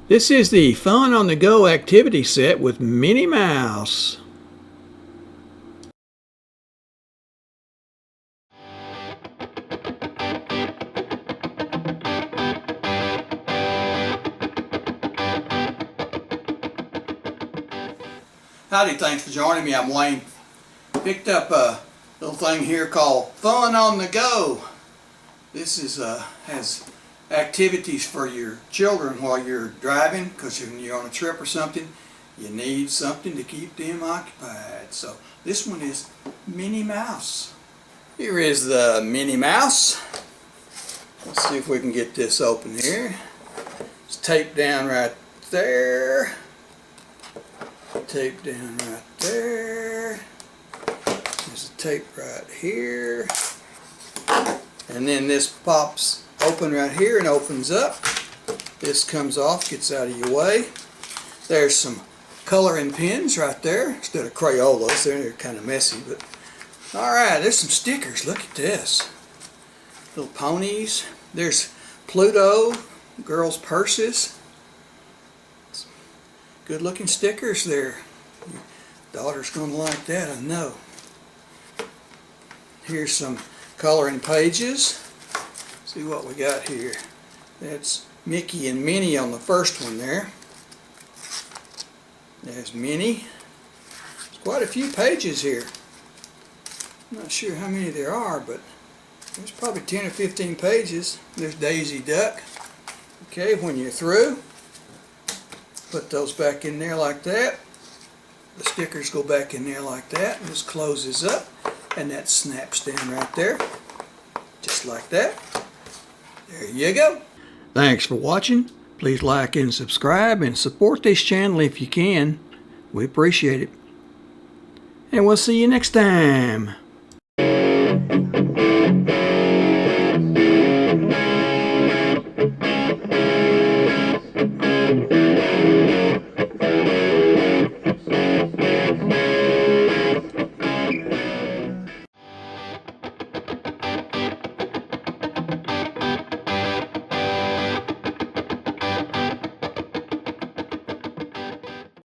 This is the Fun on the Go activity set with Minnie Mouse. Howdy, thanks for joining me. I'm Wayne. Picked up a little thing here called Fun on the Go. This is has activities for your children while you're driving, because when you're on a trip or something, you need something to keep them occupied. So this one is Minnie Mouse. Here is the Minnie Mouse. Let's see if we can get this open here. It's taped down right there. Tape down right there. There's a tape right here. And then this pops open right here and opens up. This comes off, gets out of your way. There's some coloring pens right there instead of Crayolas. They're kind of messy, but alright, there's some stickers. Look at this. Little ponies. There's Pluto, girls' purses. Good looking stickers there. Your daughter's going to like that, I know. Here's some coloring pages. See what we got here. That's Mickey and Minnie on the first one there. There's Minnie. There's quite a few pages here. I'm not sure how many there are, but there's probably 10 or 15 pages. There's Daisy Duck. Okay, when you're through, put those back in there like that. The stickers go back in there like that. This closes up and that snaps down right there. Just like that. There you go. Thanks for watching. Please like and subscribe and support this channel if you can. We appreciate it. And we'll see you next time.